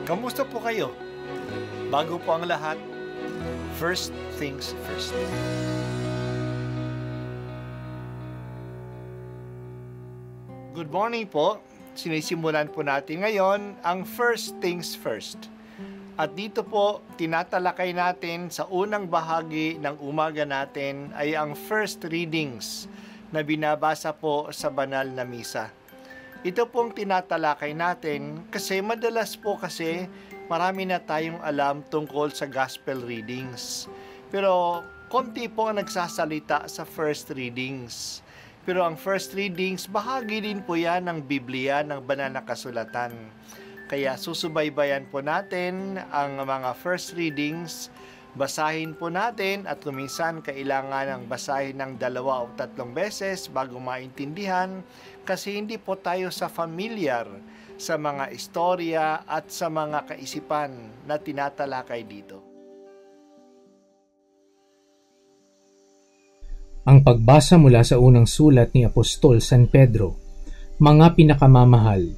Kamusta po kayo? Bago po ang lahat, first things first. Good morning po. Sinisimulan po natin ngayon ang first things first. At dito po, tinatalakay natin sa unang bahagi ng umaga natin ay ang first readings na binabasa po sa banal na misa. Ito pong tinatalakay natin kasi madalas po kasi marami na tayong alam tungkol sa gospel readings. Pero konti po ang nagsasalita sa first readings. Pero ang first readings, bahagi din po yan ng Biblia, ng banal na kasulatan. Kaya susubaybayan po natin ang mga first readings, basahin po natin at kuminsan kailangan ng basahin ng 2 o 3 beses bago maintindihan kasi hindi po tayo familiar sa mga istorya at sa mga kaisipan na tinatalakay dito. Ang pagbasa mula sa unang sulat ni Apostol San Pedro, mga pinakamamahal,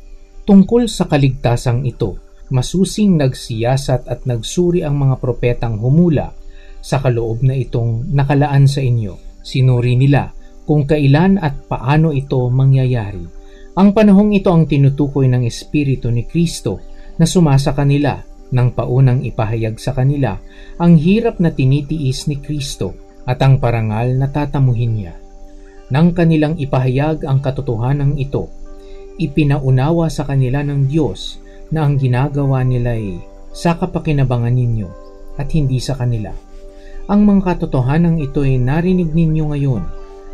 tungkol sa kaligtasang ito, masusing nagsiyasat at nagsuri ang mga propetang humula sa kaloob na itong nakalaan sa inyo. Sinuri nila kung kailan at paano ito mangyayari. Ang panahong ito ang tinutukoy ng Espiritu ni Kristo na sumasa kanila nang paunang ipahayag sa kanila ang hirap na tinitiis ni Kristo at ang parangal na tatamuhin niya. Nang kanilang ipahayag ang katotohanan ito, ipinaunawa sa kanila ng Diyos na ang ginagawa nila ay sa kapakinabangan ninyo at hindi sa kanila. Ang mga katotohanan ito ay narinig ninyo ngayon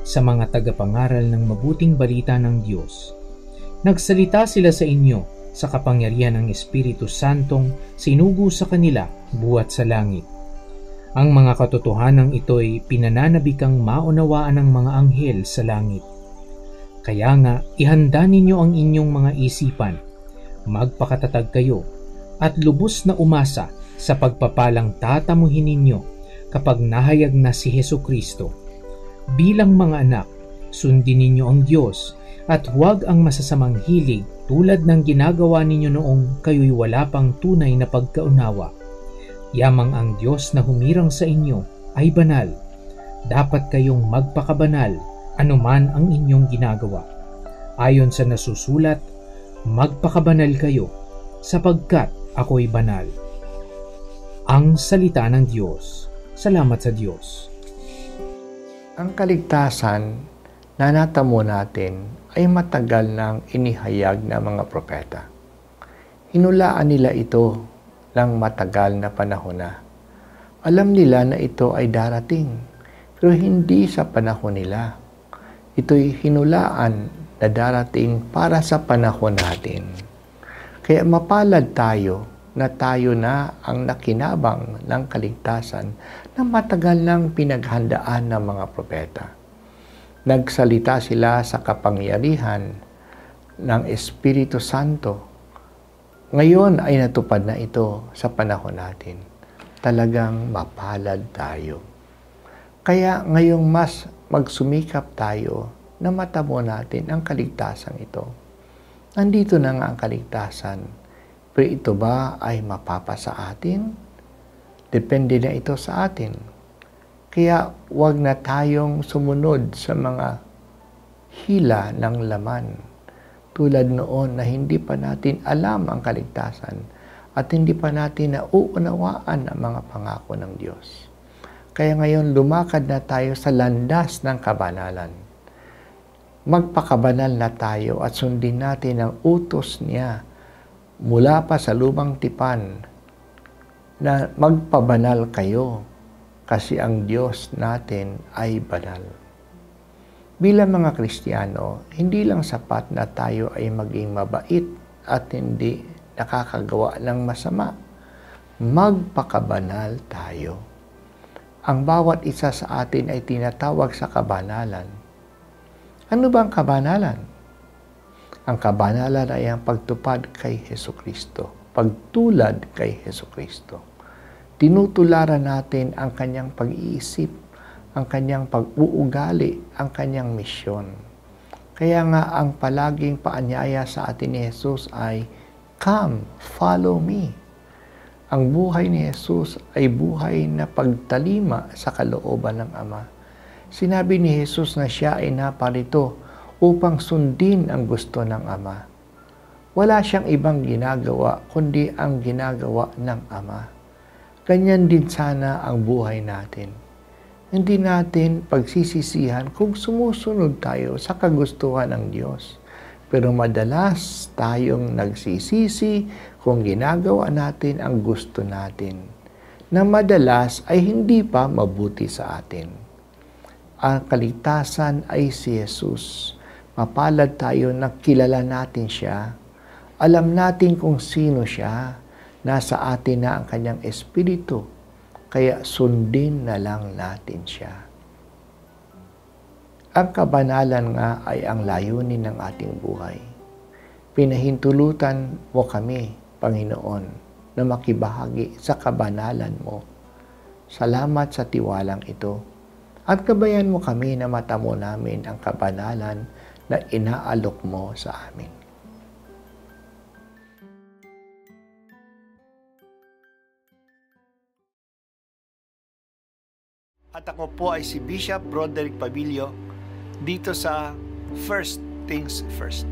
sa mga tagapangaral ng mabuting balita ng Diyos. Nagsalita sila sa inyo sa kapangyarihan ng Espiritu Santong sinugo sa kanila buhat sa langit. Ang mga katotohanan ito ay pinananabikang maunawaan ng mga anghel sa langit. Kaya nga, ihanda ninyo ang inyong mga isipan, magpakatatag kayo, at lubos na umasa sa pagpapalang tatamuhin ninyo kapag nahayag na si Hesukristo. Bilang mga anak, sundin ninyo ang Diyos at huwag ang masasamang hilig tulad ng ginagawa ninyo noong kayo'y wala pang tunay na pagkaunawa. Yamang ang Diyos na humirang sa inyo ay banal. Dapat kayong magpakabanal anuman ang inyong ginagawa. Ayon sa nasusulat, magpakabanal kayo sapagkat ako'y banal. Ang salita ng Diyos. Salamat sa Diyos. Ang kaligtasan na natamo natin ay matagal nang inihayag ng mga propeta. Hinulaan nila ito ng matagal na panahon na. Alam nila na ito ay darating, pero hindi sa panahon nila. Ito'y hinulaan na darating para sa panahon natin. Kaya mapalad tayo na ang nakinabang ng kaligtasan na matagal nang pinaghandaan ng mga propeta. Nagsalita sila sa kapangyarihan ng Espiritu Santo. Ngayon ay natupad na ito sa panahon natin. Talagang mapalad tayo. Kaya ngayong mas magsumikap tayo na matamo natin ang kaligtasan ito. Nandito na nga ang kaligtasan. Pero ito ba ay mapapa sa atin? Depende na ito sa atin. Kaya huwag na tayong sumunod sa mga hila ng laman. Tulad noon na hindi pa natin alam ang kaligtasan at hindi pa natin nauunawaan ang mga pangako ng Diyos. Kaya ngayon lumakad na tayo sa landas ng kabanalan. Magpakabanal na tayo at sundin natin ang utos niya mula pa sa lumang tipan na magpabanal kayo kasi ang Diyos natin ay banal. Bilang mga Kristiyano, hindi lang sapat na tayo ay maging mabait at hindi nakakagawa ng masama. Magpakabanal tayo. Ang bawat isa sa atin ay tinatawag sa kabanalan. Ano ba ang kabanalan? Ang kabanalan ay ang pagtupad kay Hesukristo, pagtulad kay Hesukristo. Tinutularan natin ang kanyang pag-iisip, ang kanyang pag-uugali, ang kanyang misyon. Kaya nga ang palaging paanyaya sa atin ni Jesus ay Come, follow me. Ang buhay ni Jesus ay buhay na pagtalima sa kalooban ng Ama. Sinabi ni Jesus na siya ay naparito upang sundin ang gusto ng Ama. Wala siyang ibang ginagawa kundi ang ginagawa ng Ama. Ganyan din sana ang buhay natin. Hindi natin pagsisisihan kung sumusunod tayo sa kagustuhan ng Diyos. Pero madalas tayong nagsisisi kung ginagawa natin ang gusto natin, na madalas ay hindi pa mabuti sa atin. Ang kaligtasan ay si Jesus. Mapalad tayo na kilala natin siya. Alam natin kung sino siya. Nasa atin na ang kanyang espiritu. Kaya sundin na lang natin siya. Ang kabanalan nga ay ang layunin ng ating buhay. Pinahintulutan mo kami, Panginoon, na makibahagi sa kabanalan mo. Salamat sa tiwalang ito. At gabayan mo kami na matamo namin ang kabanalan na inaalok mo sa amin. At ako po ay si Bishop Broderick Pabilio dito sa First Things First.